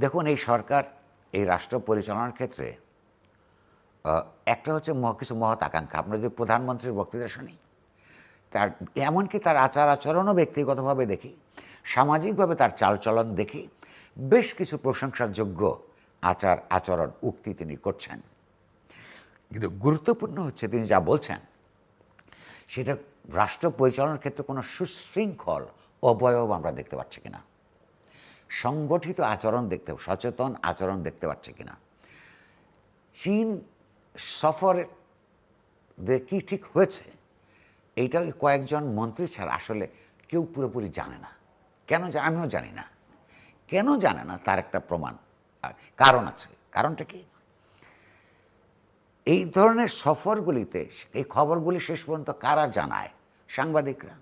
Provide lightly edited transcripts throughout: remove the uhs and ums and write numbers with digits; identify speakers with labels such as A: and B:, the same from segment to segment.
A: দেখুন, এই সরকার এই রাষ্ট্র পরিচালনার ক্ষেত্রে একটা হচ্ছে কিছু মহৎ আকাঙ্ক্ষা। আমরা যদি প্রধানমন্ত্রীর বক্তৃতা শুনি, তার এমনকি তার আচার আচরণও ব্যক্তিগতভাবে দেখি, সামাজিকভাবে তার চালচলন দেখি, বেশ কিছু প্রশংসার যোগ্য আচার আচরণ উক্তি তিনি করছেন। কিন্তু গুরুত্বপূর্ণ হচ্ছে তিনি যা বলছেন সেটা রাষ্ট্র পরিচালনার ক্ষেত্রে কোনো সুশৃঙ্খল অবয়ব আমরা দেখতে পাচ্ছি কিনা, সংগঠিত আচরণ সচেতন আচরণ দেখতে পাচ্ছি কিনা। চীন সফরে কি ঠিক হয়েছে এইটা কয়েকজন মন্ত্রী ছাড়া আসলে কেউ পুরোপুরি জানে না। কেন আমিও জানি না কেন জানে না, তার একটা প্রমাণ কারণ আছে। কারণটা কি? এই ধরনের সফরগুলিতে এই খবরগুলি শেষ পর্যন্ত কারা জানায়? সাংবাদিকরা।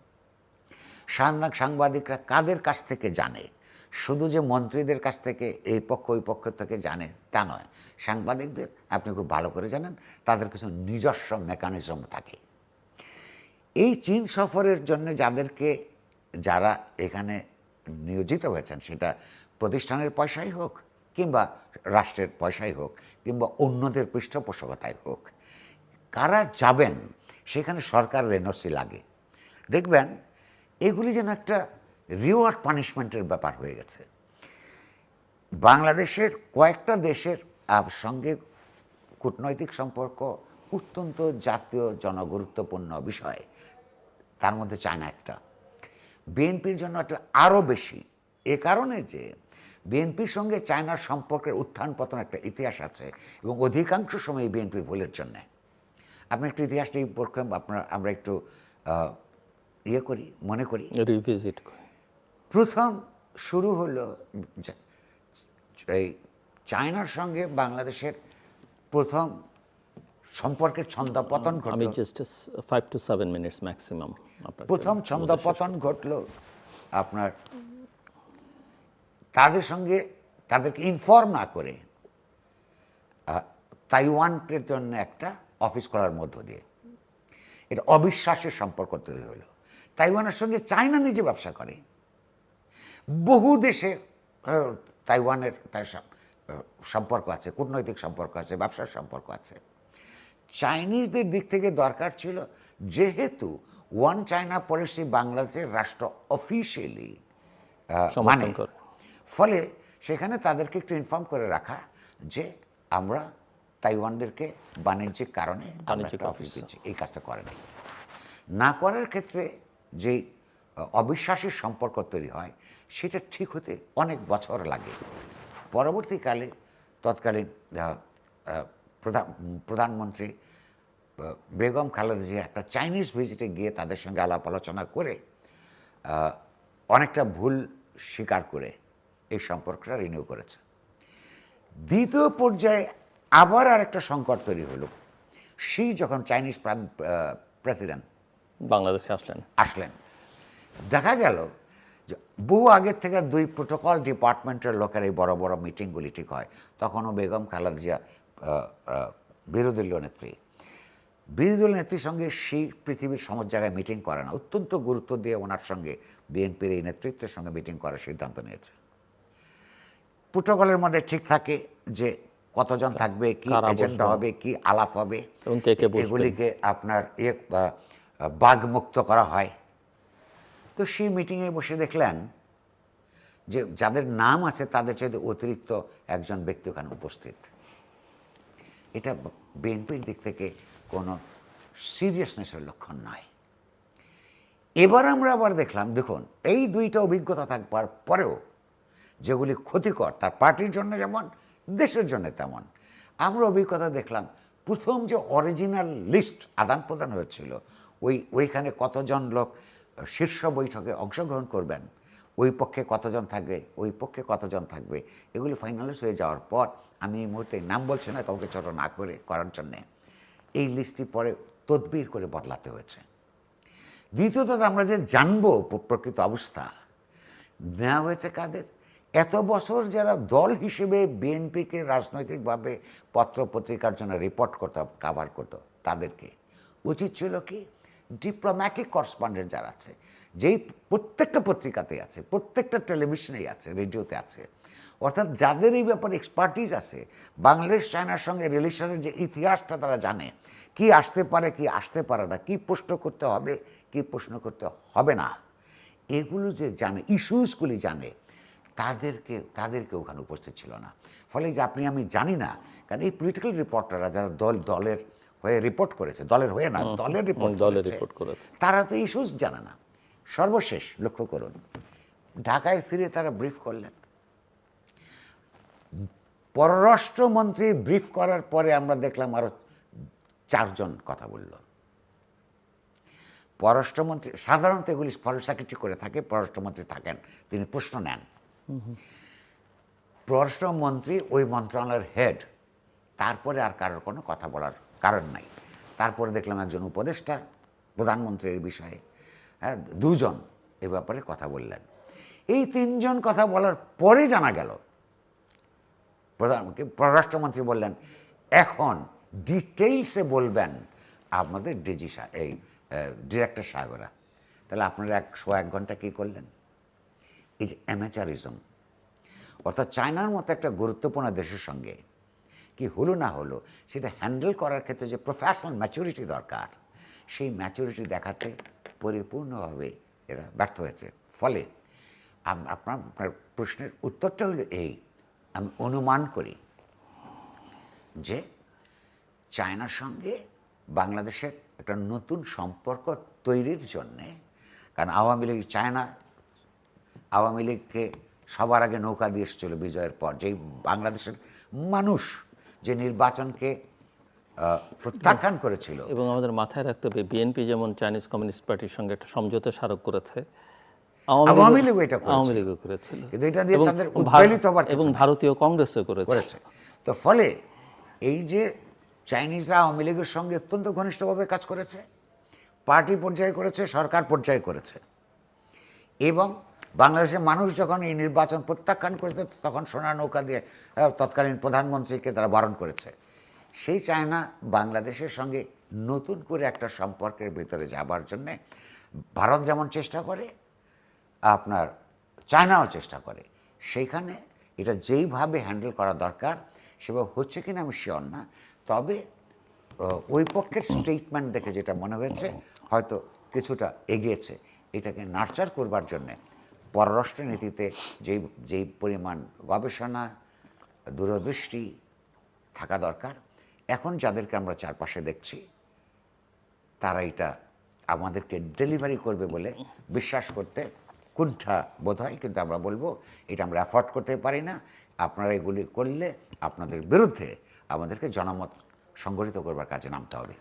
A: সাংবাদিকরা কাদের কাছ থেকে জানে? শুধু যে মন্ত্রীদের কাছ থেকে এই পক্ষ ওই পক্ষ থেকে জানে তা নয়। সাংবাদিকদের আপনি খুব ভালো করে জানেন তাদের কিছু নিজস্ব মেকানিজম থাকে। এই চীন সফরের জন্য যারা এখানে নিয়োজিত হয়েছেন, সেটা প্রতিষ্ঠানের পয়সাই হোক কিংবা রাষ্ট্রের পয়সাই হোক কিংবা অন্যদের পৃষ্ঠপোষকতায় হোক, কারা যাবেন সেখানে সরকারের এনওসি লাগে। দেখবেন এগুলি যেন একটা রিওয়ার্ড পানিশমেন্টের ব্যাপার হয়ে গেছে। বাংলাদেশের কয়েকটা দেশের সঙ্গে কূটনৈতিক সম্পর্ক অত্যন্ত জাতীয় জনগুরুত্বপূর্ণ বিষয়, তার মধ্যে চায়না একটা। বিএনপির জন্য একটা আরও বেশি, এ কারণে যে বিএনপির সঙ্গে চায়নার সম্পর্কের উত্থান পতন একটা ইতিহাস আছে এবং অধিকাংশ সময় বিএনপির ভুলের জন্যে। আপনি একটু ইতিহাসটা আমরা একটু মনে করি,
B: রিভিজিট করি।
A: প্রথম শুরু হলো এই চায়নার সঙ্গে বাংলাদেশের প্রথম সম্পর্কের ছন্দপতন ঘটল।
B: আমি জাস্ট 5 to 7 মিনিটস ম্যাক্সিমাম।
A: প্রথম ছন্দপতন ঘটল আপনার তাদেরকে ইনফর্ম না করে তাইওয়ানের জন্য একটা অফিস খোলার মধ্য দিয়ে। এটা অবিশ্বাসের সম্পর্ক তৈরি হলো। তাইওয়ানের সঙ্গে চায়না নিজে ব্যবসা করে, বহু দেশে তাইওয়ানের তার সম্পর্ক আছে, কূটনৈতিক সম্পর্ক আছে, ব্যবসার সম্পর্ক আছে। চাইনিজদের দিক থেকে দরকার ছিল, যেহেতু ওয়ান চায়না পলিসি বাংলাদেশের রাষ্ট্র অফিসিয়ালি মানে, ফলে সেখানে তাদেরকে একটু ইনফর্ম করে রাখা যে আমরা তাইওয়ানদেরকে বাণিজ্যিক কারণে অফিস দিচ্ছি, এই কাজটা করে নাই। না করার ক্ষেত্রে যে অবিশ্বাসের সম্পর্ক তৈরি হয় সেটা ঠিক হতে অনেক বছর লাগে। পরবর্তীকালে তৎকালীন প্রধানমন্ত্রী বেগম খালেদা জিয়া একটা চাইনিজ ভিজিটে গিয়ে তাদের সঙ্গে আলাপ আলোচনা করে অনেকটা ভুল স্বীকার করে এই সম্পর্কটা রিনিউ করেছে। দ্বিতীয় পর্যায়ে আবার আরেকটা সংকট তৈরি হলো। যখন চাইনিজ প্রেসিডেন্ট
B: বাংলাদেশে
A: আসলেন, দেখা গেল যে বহু আগের থেকে দুই প্রোটোকল ডিপার্টমেন্টের লোকের এই বড় বড় মিটিংগুলি ঠিক হয়। তখনও বেগম খালেদা জিয়া বিরোধী দলীয় নেত্রীর সঙ্গে পৃথিবীর সমস্ত জায়গায় মিটিং করে না, অত্যন্ত গুরুত্ব দিয়ে ওনার সঙ্গে বিএনপির এই নেতৃত্বের সঙ্গে মিটিং করার সিদ্ধান্ত নিয়েছে। প্রোটোকলের মধ্যে ঠিক থাকে যে কতজন থাকবে, কি এজেন্ডা হবে, কি আলাপ হবে, এগুলিকে আপনার বাগমুক্ত করা হয়। তো সেই মিটিংয়ে বসে দেখলেন যে যাদের নাম আছে তাদের চাইতে অতিরিক্ত একজন ব্যক্তি ওখানে উপস্থিত। এটা বিএনপির দিক থেকে কোনো সিরিয়াসনেসের লক্ষণ নয়। এবার আমরা আবার দেখলাম, দেখুন এই দুইটা অভিজ্ঞতা থাকবার পরেও যেগুলি ক্ষতিকর তার পার্টির জন্য যেমন দেশের জন্য তেমন, আমরা অভিজ্ঞতা দেখলাম প্রথম যে অরিজিনাল লিস্ট আদান প্রদান হয়েছিল, ওইখানে কতজন লোক শীর্ষ বৈঠকে অংশগ্রহণ করবেন, ওই পক্ষে কতজন থাকবে, ওই পক্ষে কতজন থাকবে, এগুলি ফাইনালাইজ হয়ে যাওয়ার পর, আমি এই মুহূর্তে নাম বলছি না কাউকে ছোট না করার জন্যে, এই লিস্টটি পরে তদবির করে বদলাতে হয়েছে। দ্বিতীয়ত আমরা যে জানবো প্রকৃত অবস্থা, নেওয়া হয়েছে কাদের? এত বছর যারা দল হিসেবে বিএনপিকে রাজনৈতিকভাবে পত্র পত্রিকার জন্য রিপোর্ট করতো, কাভার করতো, তাদেরকে উচিত ছিল কি ডিপ্লোম্যাটিক করেসপন্ডেন্ট যারা আছে, যেই প্রত্যেকটা পত্রিকাতেই আছে, প্রত্যেকটা টেলিভিশনেই আছে, রেডিওতে আছে, অর্থাৎ যাদের এই ব্যাপারে এক্সপার্টিস আছে, বাংলাদেশ চায়নার সঙ্গে রিলেশনের যে ইতিহাসটা তারা জানে, কি আসতে পারে কি আসতে পারে না, কি প্রশ্ন করতে হবে কি প্রশ্ন করতে হবে না, এগুলো যে জানে, ইস্যুসগুলি জানে, তাদেরকে ওখানে উপস্থিত ছিল না। ফলে যে আপনি আমি জানি না, কারণ এই পলিটিক্যাল রিপোর্টাররা যারা দলের হয়ে রিপোর্ট করেছে, দলের হয়ে না দলের রিপোর্ট করেছে, তারা তো ইস্যুস জানে না। সর্বশেষ লক্ষ্য করুন, ঢাকায় ফিরে তারা ব্রিফ করলেন। পররাষ্ট্রমন্ত্রী ব্রিফ করার পরে আমরা দেখলাম আরো 4 জন কথা বলল। পররাষ্ট্রমন্ত্রী সাধারণত এগুলি ফরেন সেক্রেটারি করে থাকে, পররাষ্ট্রমন্ত্রী থাকেন, তিনি প্রশ্ন নেন। পররাষ্ট্রমন্ত্রী ওই মন্ত্রণালয়ের হেড, তারপরে আর কারোর কোনো কথা বলার কারণ নাই। তারপরে দেখলাম একজন উপদেষ্টা প্রধানমন্ত্রীর বিষয়ে, হ্যাঁ 2 জন এ ব্যাপারে কথা বললেন। এই 3 জন কথা বলার পরে জানা গেল, পররাষ্ট্রমন্ত্রী বললেন এখন ডিটেইলসে বলবেন আপনাদের ডিজি এই ডিরেক্টর সাহেবরা। তাহলে আপনারা 1 ঘন্টা কী করলেন? এই যে অ্যামেচারিজম, অর্থাৎ চায়নার মতো একটা গুরুত্বপূর্ণ দেশের সঙ্গে কি হলো না হলো সেটা হ্যান্ডেল করার ক্ষেত্রে যে প্রফেশনাল ম্যাচুরিটি দরকার, সেই ম্যাচুরিটি দেখাতে পরিপূর্ণভাবে এরা ব্যর্থ হয়েছে। ফলে আপনার প্রশ্নের উত্তরটা হলো এই, আমি অনুমান করি যে চায়নার সঙ্গে বাংলাদেশের একটা নতুন সম্পর্ক তৈরির জন্যে, কারণ আওয়ামী লীগকে সবার আগে নৌকা দিয়ে এসেছিল বিজয়ের পর, যেই বাংলাদেশের মানুষ যে নির্বাচনকে প্রত্যাখ্যান করেছিল।
B: এবং আমাদের মাথায় রাখতে হবে বিএনপি যেমন চাইনিজ কমিউনিস্ট পার্টির সঙ্গে একটা সমঝোতা স্মারক করেছে,
A: আওয়ামী লীগ এটা
B: করেছিল,
A: কিন্তু এটা দিয়ে তাদের উদ্বেলিত হবার
B: এবং ভারতীয় কংগ্রেসও করেছে।
A: তো ফলে এই যে চাইনিজরা আওয়ামী লীগের সঙ্গে অত্যন্ত ঘনিষ্ঠভাবে কাজ করেছে, পার্টি পর্যায়ে করেছে, সরকার পর্যায়ে করেছে, এবং বাংলাদেশের মানুষ যখন এই নির্বাচন প্রত্যাখ্যান করেছে তখন সোনা নৌকা দিয়ে তৎকালীন প্রধানমন্ত্রীকে তারা বারণ করেছে। সেই চায়না বাংলাদেশের সঙ্গে নতুন করে একটা সম্পর্কের ভিতরে যাবার জন্যে ভারত যেমন চেষ্টা করে, আপনার চায়নাও চেষ্টা করে। সেইখানে এটা যেইভাবে হ্যান্ডেল করা দরকার সেভাবে হচ্ছে কিনা আমি শিওর না, তবে ওই পক্ষের স্টেটমেন্ট দেখে যেটা মনে হয়েছে হয়তো কিছুটা এগিয়েছে। এটাকে নার্চার করবার জন্যে পররাষ্ট্রনীতিতে যেই পরিমাণ গবেষণা, দূরদৃষ্টি থাকা দরকার, এখন যাদেরকে আমরা চারপাশে দেখছি তারা এটা আমাদেরকে ডেলিভারি করবে বলে বিশ্বাস করতে কুণ্ঠা বোধ হয়। কিন্তু আমরা বলবো এটা আমরা অ্যাফোর্ড করতে পারি না। আপনারা এগুলি করলে আপনাদের বিরুদ্ধে আমাদেরকে জনমত সংগঠিত করবার কাজে নামতে হবে।